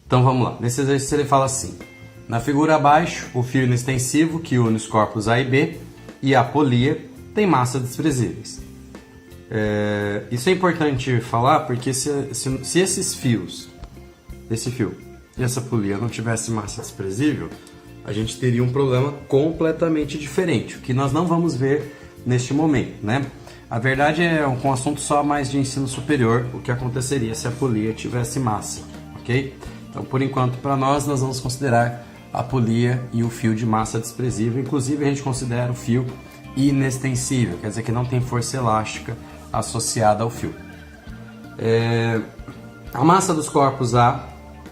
Então vamos lá. Nesse exercício ele fala assim: na figura abaixo, o fio inextensivo que une os corpos A e B e a polia tem massa desprezíveis. Isso é importante falar porque se esses fios, esse fio e essa polia não tivesse massa desprezível, a gente teria um problema completamente diferente, o que nós não vamos ver neste momento, né? A verdade é com um assunto só mais de ensino superior, o que aconteceria se a polia tivesse massa, ok? Então, por enquanto, para nós vamos considerar a polia e o fio de massa desprezível. Inclusive, a gente considera o fio inextensível, quer dizer que não tem força elástica associada ao fio. A massa dos corpos A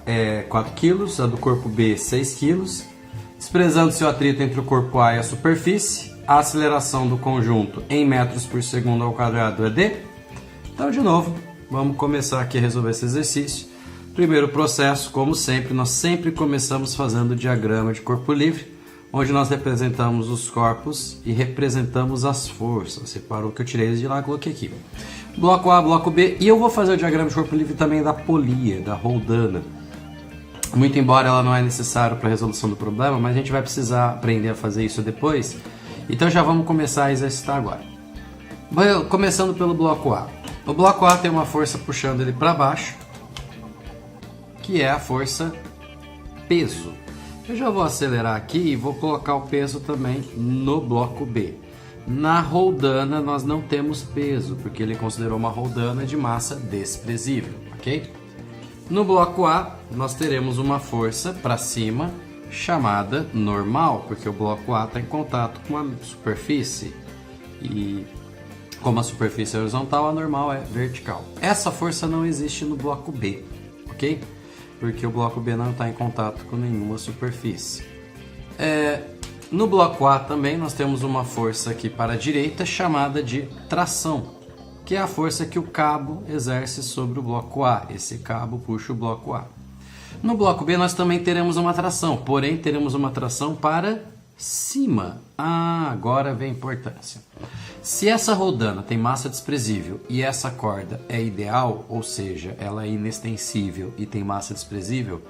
é 4 kg, a do corpo B 6 kg. Desprezando-se o atrito entre o corpo A e a superfície, a aceleração do conjunto em metros por segundo ao quadrado é d. Então, de novo, vamos começar aqui a resolver esse exercício. Primeiro processo, como sempre, nós sempre começamos fazendo o diagrama de corpo livre, onde nós representamos os corpos e representamos as forças. Você reparou que eu tirei eles de lá e coloquei aqui. Bloco A, bloco B, e eu vou fazer o diagrama de corpo livre também da polia, da roldana. Muito embora ela não é necessário para a resolução do problema, mas a gente vai precisar aprender a fazer isso depois. Então já vamos começar a exercitar agora. Começando pelo bloco A. O bloco A tem uma força puxando ele para baixo, que é a força peso. Eu já vou acelerar aqui e vou colocar o peso também no bloco B. Na roldana nós não temos peso, porque ele considerou uma roldana de massa desprezível, ok? No bloco A, nós teremos uma força para cima chamada normal, porque o bloco A está em contato com a superfície. E como a superfície é horizontal, a normal é vertical. Essa força não existe no bloco B, ok? Porque o bloco B não está em contato com nenhuma superfície. No bloco A também nós temos uma força aqui para a direita chamada de tração, que é a força que o cabo exerce sobre o bloco A. Esse cabo puxa o bloco A. No bloco B nós também teremos uma tração, porém teremos uma tração para cima. Agora vem a importância. Se essa roldana tem massa desprezível e essa corda é ideal, ou seja, ela é inextensível e tem massa desprezível,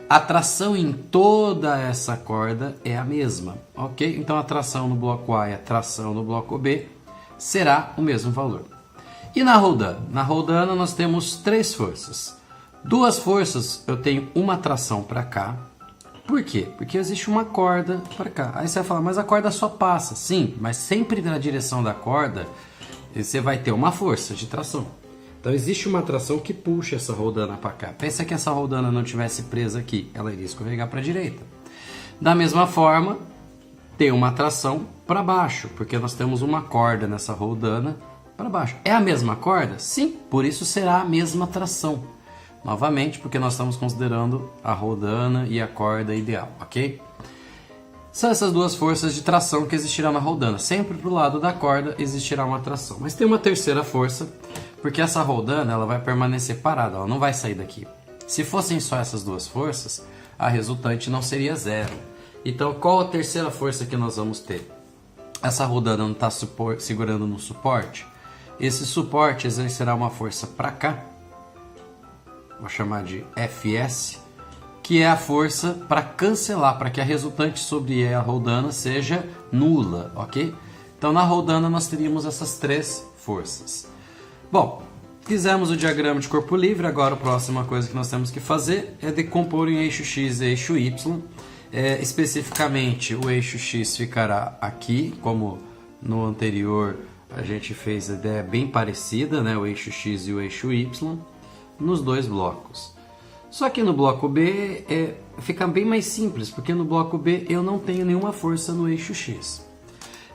a tração em toda essa corda é a mesma, ok? Então a tração no bloco A e a tração no bloco B será o mesmo valor. E na roldana? Na roldana nós temos 3 forças. 2 forças eu tenho uma tração para cá. Por quê? Porque existe uma corda para cá. Aí você vai falar, mas a corda só passa. Sim, mas sempre na direção da corda você vai ter uma força de tração. Então existe uma tração que puxa essa roldana para cá. Pensa que essa roldana não tivesse presa aqui, ela iria escorregar para a direita. Da mesma forma, tem uma tração para baixo, porque nós temos uma corda nessa roldana para baixo. É a mesma corda? Sim, por isso será a mesma tração. Novamente, porque nós estamos considerando a roldana e a corda ideal, ok? São essas 2 forças de tração que existirão na roldana. Sempre para o lado da corda existirá uma tração. Mas tem uma terceira força, porque essa roldana ela vai permanecer parada, ela não vai sair daqui. Se fossem só essas 2 forças, a resultante não seria 0. Então, qual a terceira força que nós vamos ter? Essa roldana não está segurando no suporte? Esse suporte exercerá uma força para cá, vou chamar de Fs, que é a força para cancelar, para que a resultante sobre a roldana seja nula, ok? Então na roldana nós teríamos essas 3 forças. Bom, fizemos o diagrama de corpo livre, agora a próxima coisa que nós temos que fazer é decompor em eixo X e eixo Y. Especificamente o eixo X ficará aqui, como no anterior a gente fez a ideia bem parecida, né? O eixo X e o eixo Y, nos 2 blocos. Só que no bloco B fica bem mais simples, porque no bloco B eu não tenho nenhuma força no eixo X.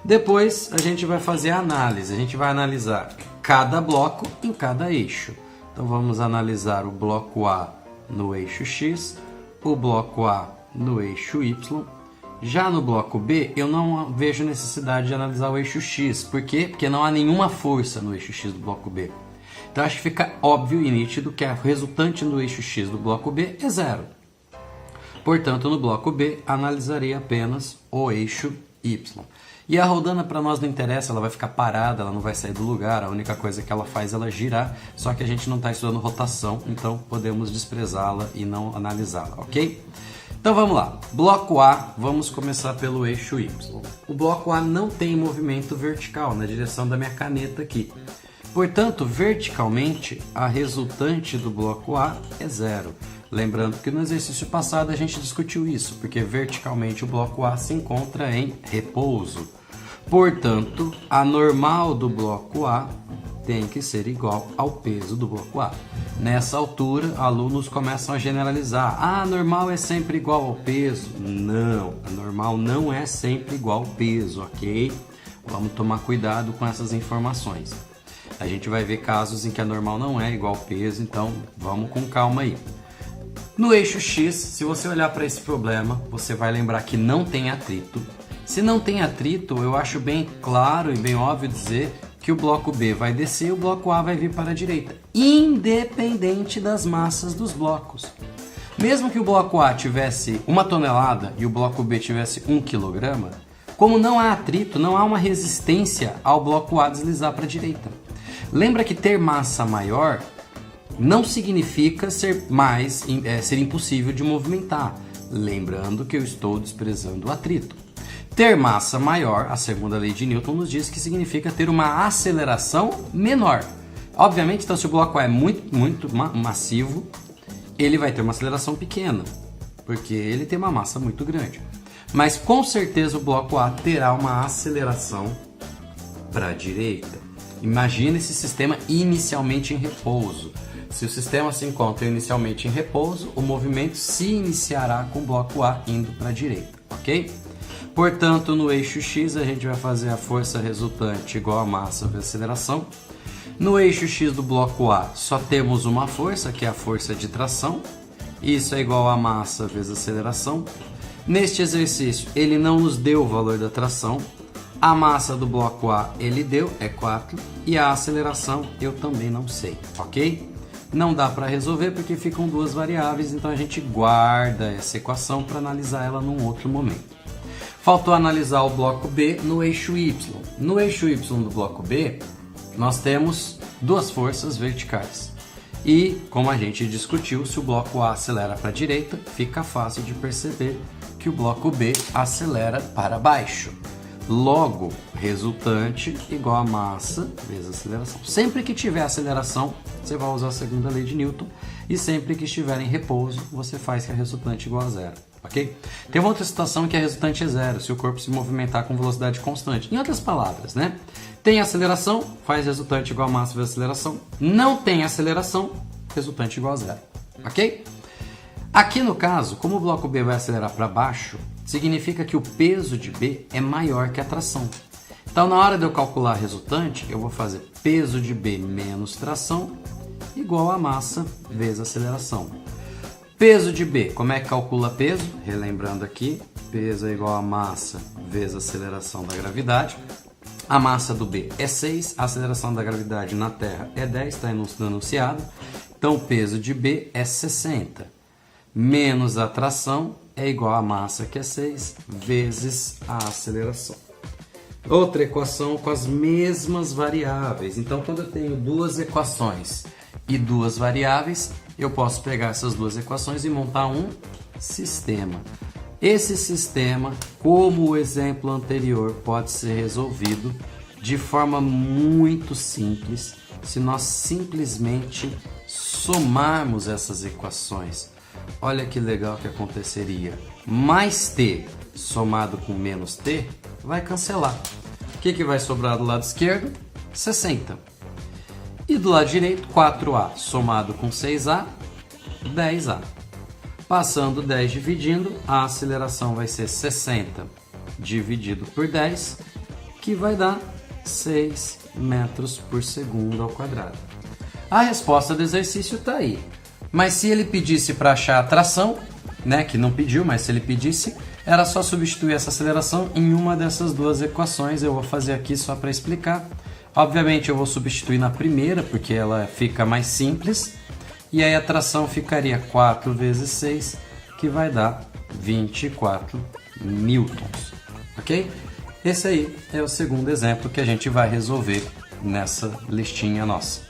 Depois a gente vai fazer a análise, a gente vai analisar cada bloco em cada eixo. Então vamos analisar o bloco A no eixo X, o bloco A no eixo Y. Já no bloco B, eu não vejo necessidade de analisar o eixo X. Por quê? Porque não há nenhuma força no eixo X do bloco B. Então acho que fica óbvio e nítido que a resultante do eixo X do bloco B é 0. Portanto, no bloco B, analisarei apenas o eixo Y. E a roldana para nós não interessa, ela vai ficar parada, ela não vai sair do lugar, a única coisa que ela faz é ela girar, só que a gente não está estudando rotação, então podemos desprezá-la e não analisá-la, ok? Então vamos lá, bloco A, vamos começar pelo eixo Y. O bloco A não tem movimento vertical na direção da minha caneta aqui. Portanto, verticalmente, a resultante do bloco A é 0. Lembrando que no exercício passado a gente discutiu isso, porque verticalmente o bloco A se encontra em repouso. Portanto, a normal do bloco A tem que ser igual ao peso do bloco A. Nessa altura, alunos começam a generalizar. Ah, a normal é sempre igual ao peso? Não, a normal não é sempre igual ao peso, ok? Vamos tomar cuidado com essas informações. A gente vai ver casos em que a normal não é igual ao peso, então vamos com calma aí. No eixo X, se você olhar para esse problema, você vai lembrar que não tem atrito. Se não tem atrito, eu acho bem claro e bem óbvio dizer que o bloco B vai descer e o bloco A vai vir para a direita, independente das massas dos blocos. Mesmo que o bloco A tivesse 1 tonelada e o bloco B tivesse 1 quilograma, como não há atrito, não há uma resistência ao bloco A deslizar para a direita. Lembra que ter massa maior não significa ser impossível de movimentar. Lembrando que eu estou desprezando o atrito. Ter massa maior, a segunda lei de Newton nos diz que significa ter uma aceleração menor. Obviamente, então, se o bloco A é muito massivo, ele vai ter uma aceleração pequena, porque ele tem uma massa muito grande. Mas com certeza o bloco A terá uma aceleração para a direita. Imagina esse sistema inicialmente em repouso. Se o sistema se encontra inicialmente em repouso, o movimento se iniciará com o bloco A indo para a direita, ok? Portanto, no eixo X, a gente vai fazer a força resultante igual a massa vezes aceleração. No eixo X do bloco A, só temos uma força, que é a força de tração. Isso é igual a massa vezes aceleração. Neste exercício, ele não nos deu o valor da tração. A massa do bloco A ele deu, é 4. E a aceleração eu também não sei, ok? Não dá para resolver porque ficam duas variáveis, então a gente guarda essa equação para analisar ela num outro momento. Faltou analisar o bloco B no eixo Y. No eixo Y do bloco B, nós temos duas forças verticais. E, como a gente discutiu, se o bloco A acelera para a direita, fica fácil de perceber que o bloco B acelera para baixo. Logo, resultante igual a massa vezes aceleração. Sempre que tiver aceleração, você vai usar a segunda lei de Newton. E sempre que estiver em repouso, você faz que a resultante igual a 0. Ok? Tem uma outra situação que a resultante é 0, se o corpo se movimentar com velocidade constante. Em outras palavras, né? Tem aceleração, faz resultante igual a massa vezes aceleração. Não tem aceleração, resultante igual a 0. Ok? Aqui no caso, como o bloco B vai acelerar para baixo, significa que o peso de B é maior que a tração. Então, na hora de eu calcular a resultante, eu vou fazer peso de B menos tração igual a massa vezes aceleração. Peso de B, como é que calcula peso? Relembrando aqui, peso é igual a massa vezes aceleração da gravidade. A massa do B é 6, a aceleração da gravidade na Terra é 10, está enunciado. Então, o peso de B é 60. Menos a tração é igual a massa, que é 6, vezes a aceleração. Outra equação com as mesmas variáveis. Então, quando eu tenho duas equações e duas variáveis, eu posso pegar essas duas equações e montar um sistema. Esse sistema, como o exemplo anterior, pode ser resolvido de forma muito simples se nós simplesmente somarmos essas equações. Olha que legal que aconteceria. Mais t somado com menos t vai cancelar. O que vai sobrar do lado esquerdo? 60. E do lado direito, 4a somado com 6a, 10a. Passando 10 dividindo, a aceleração vai ser 60 dividido por 10, que vai dar 6 metros por segundo ao quadrado. A resposta do exercício está aí. Mas se ele pedisse para achar a tração, né, que não pediu, mas se ele pedisse, era só substituir essa aceleração em uma dessas duas equações. Eu vou fazer aqui só para explicar. Obviamente eu vou substituir na primeira, porque ela fica mais simples. E aí a tração ficaria 4 vezes 6, que vai dar 24 newtons. Ok? Esse aí é o segundo exemplo que a gente vai resolver nessa listinha nossa.